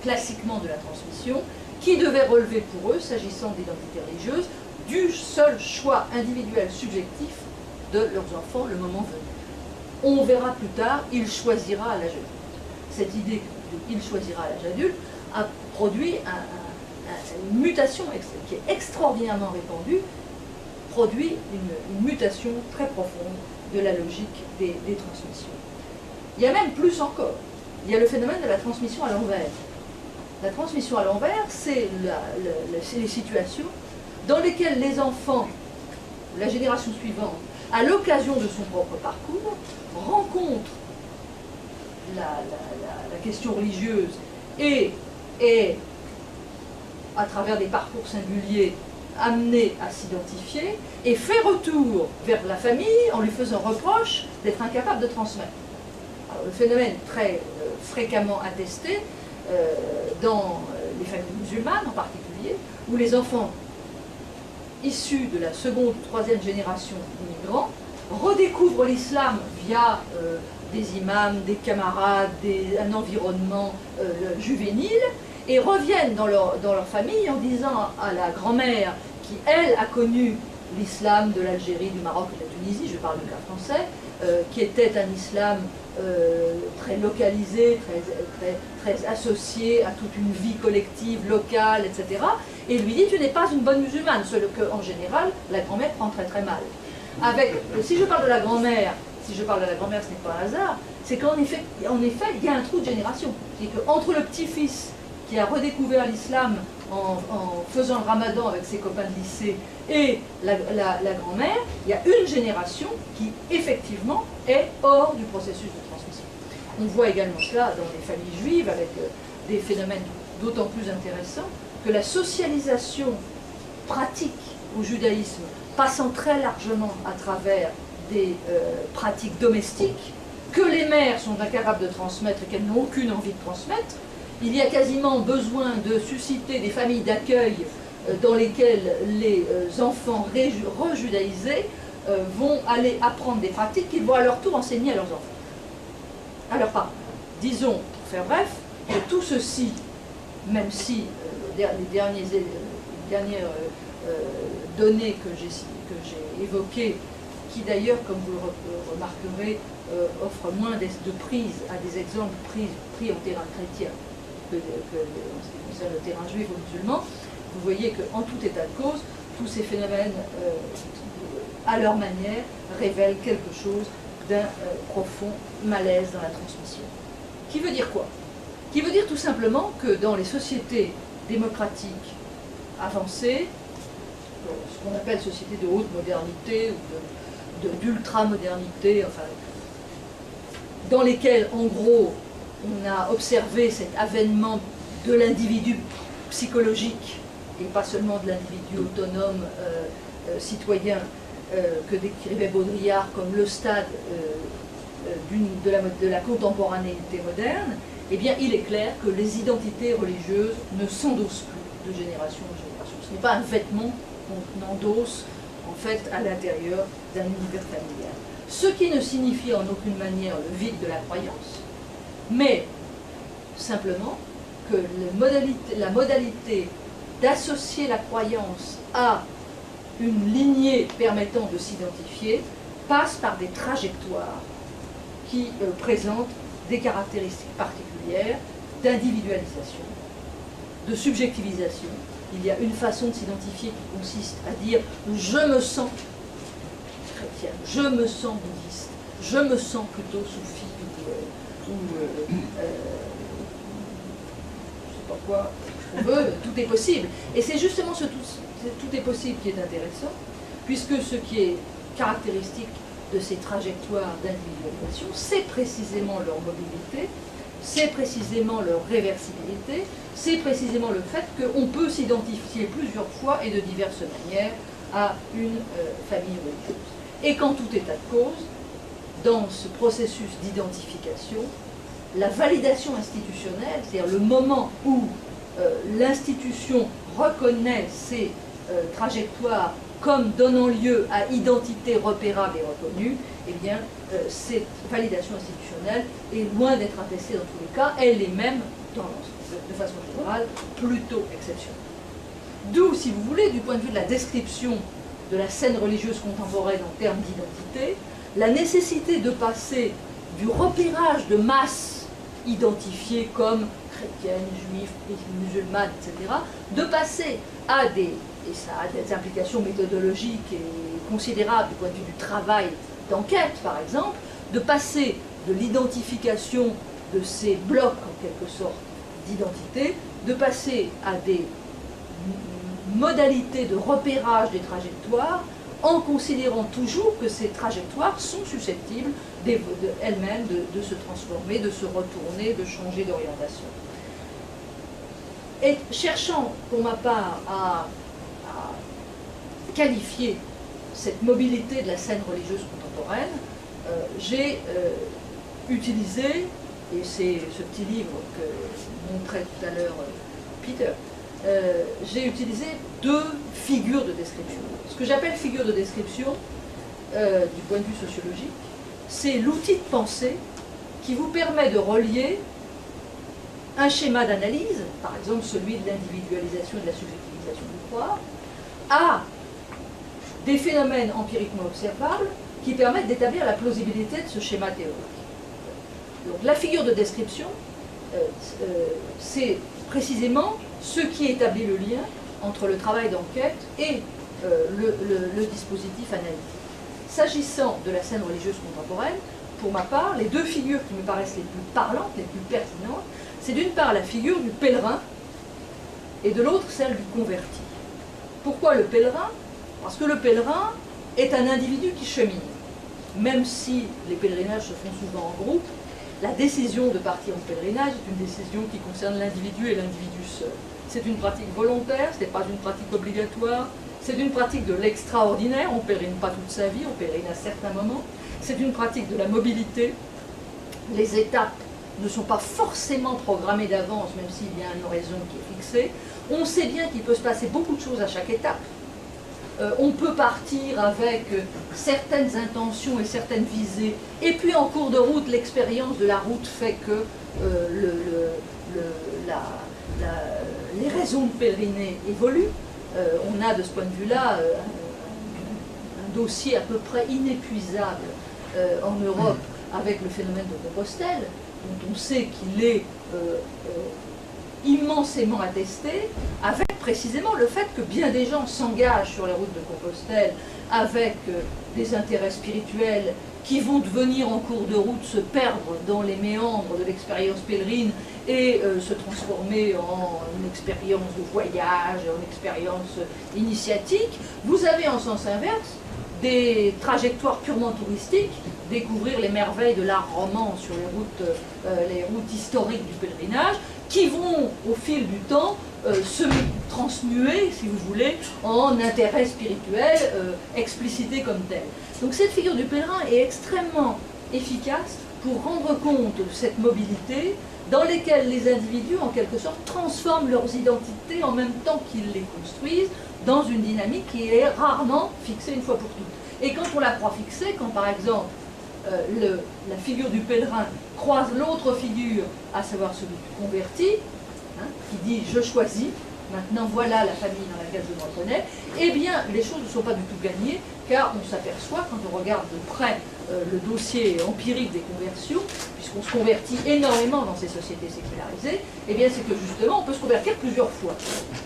classiquement de la transmission, qui devait relever pour eux, s'agissant d'identité religieuse, du seul choix individuel subjectif de leurs enfants le moment venu. On verra plus tard, il choisira à l'âge adulte. Cette idée qu'il choisira à l'âge adulte a produit une mutation qui est extraordinairement répandue, produit une mutation très profonde de la logique des transmissions. Il y a même plus encore. Il y a le phénomène de la transmission à l'envers. La transmission à l'envers, c'est les situations dans lesquelles les enfants, la génération suivante, à l'occasion de son propre parcours, rencontrent la question religieuse et à travers des parcours singuliers, amené à s'identifier et fait retour vers la famille en lui faisant reproche d'être incapable de transmettre. Alors, le phénomène très fréquemment attesté dans les familles musulmanes en particulier, où les enfants issus de la seconde ou troisième génération d'immigrants redécouvrent l'islam via des imams, des camarades, un environnement juvénile, et reviennent dans leur famille en disant à la grand-mère qui, elle, a connu l'islam de l'Algérie, du Maroc et de la Tunisie, je parle du cas français, qui était un islam très localisé, très associé à toute une vie collective, locale, etc. Et lui dit, tu n'es pas une bonne musulmane, ce qu'en général, la grand-mère prend très très mal. Si je parle de la grand-mère, ce n'est pas un hasard, c'est qu'en effet, il y a un trou de génération. C'est qu'entre le petit-fils qui a redécouvert l'islam en faisant le ramadan avec ses copains de lycée et la grand-mère, il y a une génération qui, effectivement, est hors du processus de transmission. On voit également cela dans les familles juives avec des phénomènes d'autant plus intéressants que la socialisation pratique au judaïsme, passant très largement à travers des pratiques domestiques, que les mères sont incapables de transmettre et qu'elles n'ont aucune envie de transmettre. Il y a quasiment besoin de susciter des familles d'accueil dans lesquelles les enfants rejudaïsés vont aller apprendre des pratiques qu'ils vont à leur tour enseigner à leurs enfants, à leurs parents. Disons, pour faire bref, que tout ceci, même si les dernières données que j'ai évoquées, qui d'ailleurs, comme vous le remarquerez, offrent moins de prise à des exemples pris en terrain chrétien que en ce qui concerne le terrain juif ou musulman, vous voyez qu'en tout état de cause, tous ces phénomènes, à leur manière, révèlent quelque chose d'un profond malaise dans la transmission. Qui veut dire quoi? Qui veut dire tout simplement que dans les sociétés démocratiques avancées, ce qu'on appelle sociétés de haute modernité ou d'ultra-modernité, enfin, dans lesquelles, en gros, on a observé cet avènement de l'individu psychologique, et pas seulement de l'individu autonome, citoyen, que décrivait Baudrillard comme le stade de la contemporanéité moderne, eh bien, il est clair que les identités religieuses ne s'endossent plus de génération en génération. Ce n'est pas un vêtement qu'on endosse, en fait, à l'intérieur d'un univers familial. Ce qui ne signifie en aucune manière le vide de la croyance, mais simplement que la modalité d'associer la croyance à une lignée permettant de s'identifier passe par des trajectoires qui présentent des caractéristiques particulières d'individualisation, de subjectivisation. Il y a une façon de s'identifier qui consiste à dire « je me sens chrétien, je me sens bouddhiste, je me sens plutôt soufi ou je ne sais pas quoi, on veut, tout est possible ». Et c'est justement ce tout est possible qui est intéressant, puisque ce qui est caractéristique de ces trajectoires d'individualisation, c'est précisément leur mobilité, c'est précisément leur réversibilité, c'est précisément le fait qu'on peut s'identifier plusieurs fois et de diverses manières à une famille religieuse. Et qu'en tout état de cause, dans ce processus d'identification, la validation institutionnelle, c'est-à-dire le moment où l'institution reconnaît ces trajectoires comme donnant lieu à identité repérable et reconnue, eh bien, cette validation institutionnelle est loin d'être attestée dans tous les cas, elle est même, de façon générale, plutôt exceptionnelle. D'où, si vous voulez, du point de vue de la description de la scène religieuse contemporaine en termes d'identité, la nécessité de passer du repérage de masses identifiées comme chrétiennes, juives, musulmanes, etc., de passer à des, et ça a des implications méthodologiques et considérables du point de vue du travail d'enquête, par exemple, de passer de l'identification de ces blocs, en quelque sorte, d'identité, de passer à des modalités de repérage des trajectoires, en considérant toujours que ces trajectoires sont susceptibles elles-mêmes de se transformer, de se retourner, de changer d'orientation. Et cherchant, pour ma part, à qualifier cette mobilité de la scène religieuse contemporaine, j'ai utilisé, et c'est ce petit livre que montrait tout à l'heure Peter, j'ai utilisé deux figures de description. Ce que j'appelle figure de description, du point de vue sociologique, c'est l'outil de pensée qui vous permet de relier un schéma d'analyse, par exemple celui de l'individualisation et de la subjectivisation du croire, à des phénomènes empiriquement observables qui permettent d'établir la plausibilité de ce schéma théorique. Donc la figure de description, c'est précisément ce qui établit le lien entre le travail d'enquête et le dispositif analytique. S'agissant de la scène religieuse contemporaine, pour ma part, les deux figures qui me paraissent les plus parlantes, les plus pertinentes, c'est d'une part la figure du pèlerin et de l'autre celle du converti. Pourquoi le pèlerin? Parce que le pèlerin est un individu qui chemine. Même si les pèlerinages se font souvent en groupe, la décision de partir en pèlerinage est une décision qui concerne l'individu et l'individu seul. C'est une pratique volontaire, ce n'est pas une pratique obligatoire, c'est une pratique de l'extraordinaire, on ne pèlerine pas toute sa vie, on pèlerine à certains moments. C'est une pratique de la mobilité. Les étapes ne sont pas forcément programmées d'avance, même s'il y a un horizon qui est fixé. On sait bien qu'il peut se passer beaucoup de choses à chaque étape. On peut partir avec certaines intentions et certaines visées, et puis en cours de route, l'expérience de la route fait que les raisons de pèleriner évoluent. On a de ce point de vue-là un dossier à peu près inépuisable en Europe avec le phénomène de Compostelle, dont on sait qu'il est immensément attesté, avec précisément le fait que bien des gens s'engagent sur les routes de Compostelle avec des intérêts spirituels qui vont devenir en cours de route se perdre dans les méandres de l'expérience pèlerine et se transformer en une expérience de voyage, en expérience initiatique. Vous avez en sens inverse des trajectoires purement touristiques, découvrir les merveilles de l'art roman sur les routes historiques du pèlerinage, qui vont au fil du temps se transmuer, si vous voulez, en intérêt spirituel explicité comme tel. Donc cette figure du pèlerin est extrêmement efficace pour rendre compte de cette mobilité dans lesquelles les individus, en quelque sorte, transforment leurs identités en même temps qu'ils les construisent dans une dynamique qui est rarement fixée une fois pour toutes. Et quand on la croit fixée, quand par exemple la figure du pèlerin croise l'autre figure, à savoir celui du converti, qui dit « je choisis », maintenant voilà la famille dans laquelle je me reconnais, eh bien les choses ne sont pas du tout gagnées, car on s'aperçoit, quand on regarde de près le dossier empirique des conversions, puisqu'on se convertit énormément dans ces sociétés sécularisées, eh bien c'est que justement on peut se convertir plusieurs fois,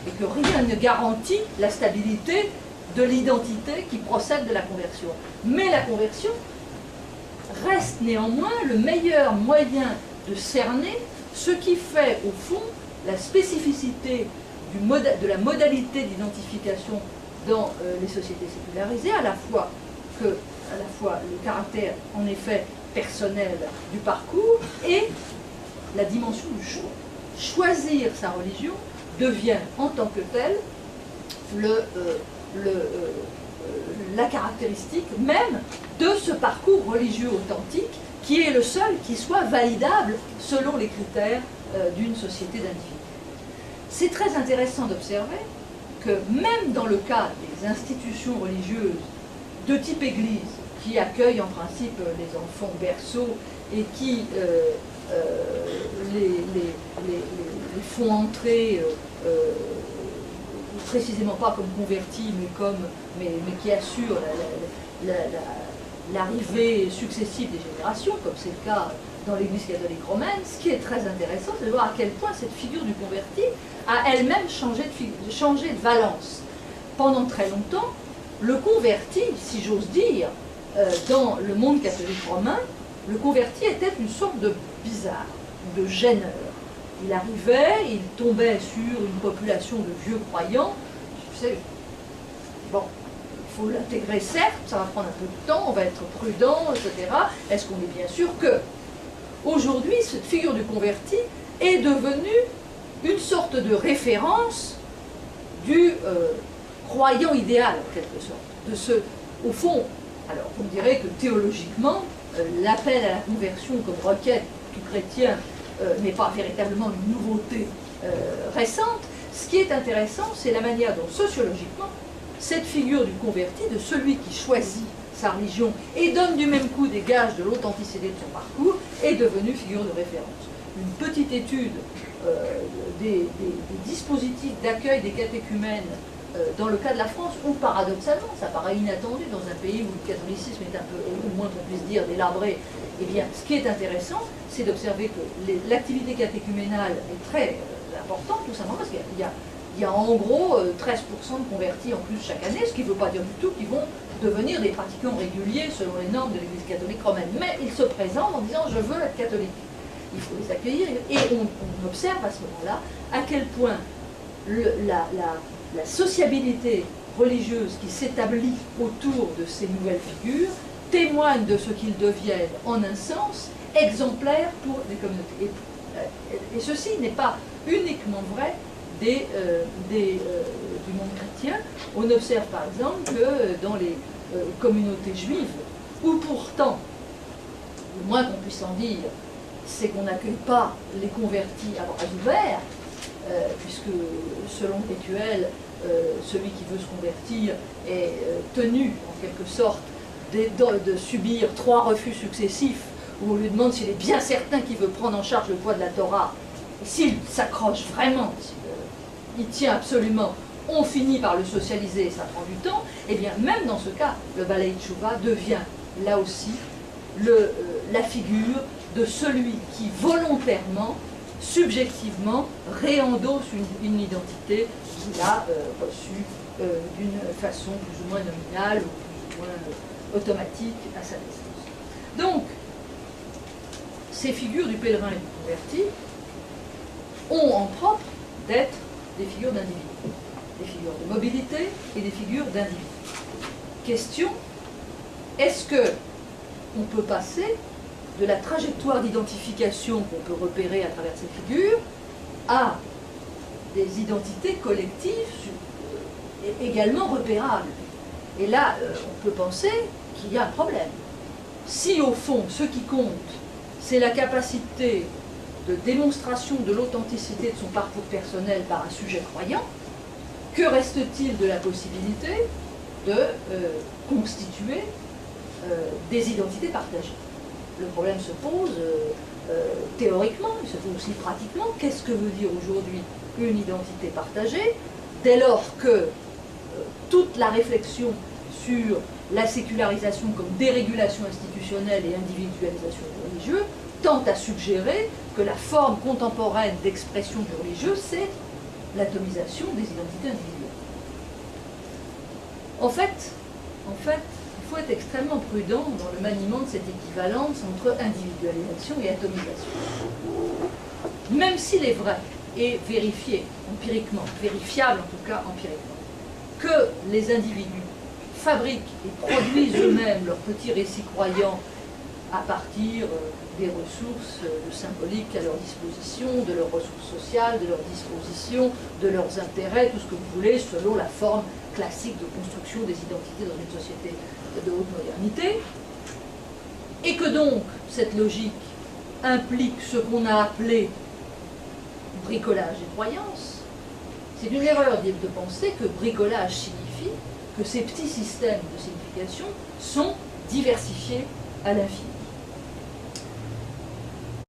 et que rien ne garantit la stabilité de l'identité qui procède de la conversion. Mais la conversion reste néanmoins le meilleur moyen de cerner ce qui fait au fond la spécificité de la modalité d'identification dans les sociétés sécularisées, à la fois le caractère en effet personnel du parcours et la dimension du choix. Choisir sa religion devient en tant que tel la caractéristique même de ce parcours religieux authentique qui est le seul qui soit validable selon les critères d'une société d'individus. C'est très intéressant d'observer que même dans le cas des institutions religieuses de type église, qui accueillent en principe les enfants berceaux et qui les font entrer, précisément pas comme convertis, mais qui assurent l'arrivée successive des générations, comme c'est le cas dans l'Église catholique romaine. Ce qui est très intéressant, c'est de voir à quel point cette figure du converti a elle-même changé de valence. Pendant très longtemps, le converti, si j'ose dire, dans le monde catholique romain, le converti était une sorte de bizarre, de gêneur. Il arrivait, il tombait sur une population de vieux croyants. Tu sais, bon, il faut l'intégrer certes, ça va prendre un peu de temps, on va être prudent, etc. Est-ce qu'on est bien sûr que, aujourd'hui, cette figure du converti est devenue une sorte de référence du croyant idéal, en quelque sorte. Au fond, alors vous me direz que théologiquement, l'appel à la conversion comme requête tout chrétien n'est pas véritablement une nouveauté récente. Ce qui est intéressant, c'est la manière dont, sociologiquement, cette figure du converti, de celui qui choisit sa religion et donne du même coup des gages de l'authenticité de son parcours, est devenue figure de référence. Une petite étude des dispositifs d'accueil des catéchumènes dans le cas de la France, où paradoxalement, ça paraît inattendu dans un pays où le catholicisme est un peu, au moins qu'on puisse dire, délabré, eh bien, ce qui est intéressant, c'est d'observer que l'activité catéchuménale est très importante, tout simplement parce qu'il y a en gros 13% de convertis en plus chaque année, ce qui ne veut pas dire du tout qu'ils vont devenir des pratiquants réguliers selon les normes de l'Église catholique romaine. Mais ils se présentent en disant « je veux être catholique ». Il faut les accueillir, et on observe à ce moment-là à quel point la sociabilité religieuse qui s'établit autour de ces nouvelles figures témoigne de ce qu'ils deviennent, en un sens, exemplaires pour les communautés. Et ceci n'est pas uniquement vrai du monde chrétien. On observe par exemple que dans les communautés juives, où pourtant, le moins qu'on puisse en dire, c'est qu'on n'accueille pas les convertis à bras ouverts, puisque selon le rituel, celui qui veut se convertir est tenu, en quelque sorte, de subir 3 refus successifs, où on lui demande s'il est bien certain qu'il veut prendre en charge le poids de la Torah, et s'il s'accroche vraiment, s'il tient absolument, on finit par le socialiser, et ça prend du temps. Et bien même dans ce cas, le Balei Tshuva devient, là aussi, la figure de celui qui volontairement, subjectivement, réendosse une identité qu'il a reçue d'une façon plus ou moins nominale ou plus ou moins automatique à sa naissance. Donc, ces figures du pèlerin et du converti ont en propre d'être des figures d'individus, des figures de mobilité et des figures d'individus. Question, est-ce que on peut passer de la trajectoire d'identification qu'on peut repérer à travers ces figures à des identités collectives également repérables? Et là, on peut penser qu'il y a un problème. Si au fond, ce qui compte, c'est la capacité de démonstration de l'authenticité de son parcours personnel par un sujet croyant, que reste-t-il de la possibilité de constituer des identités partagées? Le problème se pose théoriquement, il se pose aussi pratiquement. Qu'est-ce que veut dire aujourd'hui une identité partagée, dès lors que toute la réflexion sur la sécularisation comme dérégulation institutionnelle et individualisation du religieux tente à suggérer que la forme contemporaine d'expression du religieux, c'est l'atomisation des identités individuelles. En fait, il faut être extrêmement prudent dans le maniement de cette équivalence entre individualisation et atomisation. Même s'il est vrai et vérifié empiriquement, vérifiable en tout cas empiriquement, que les individus fabriquent et produisent eux-mêmes leurs petits récits croyants à partir des ressources symboliques à leur disposition, de leurs ressources sociales, de leurs dispositions, de leurs intérêts, tout ce que vous voulez, selon la forme classique de construction des identités dans une société de haute modernité, et que donc cette logique implique ce qu'on a appelé bricolage et croyance. C'est une erreur de penser que bricolage signifie que ces petits systèmes de signification sont diversifiés à l'infini.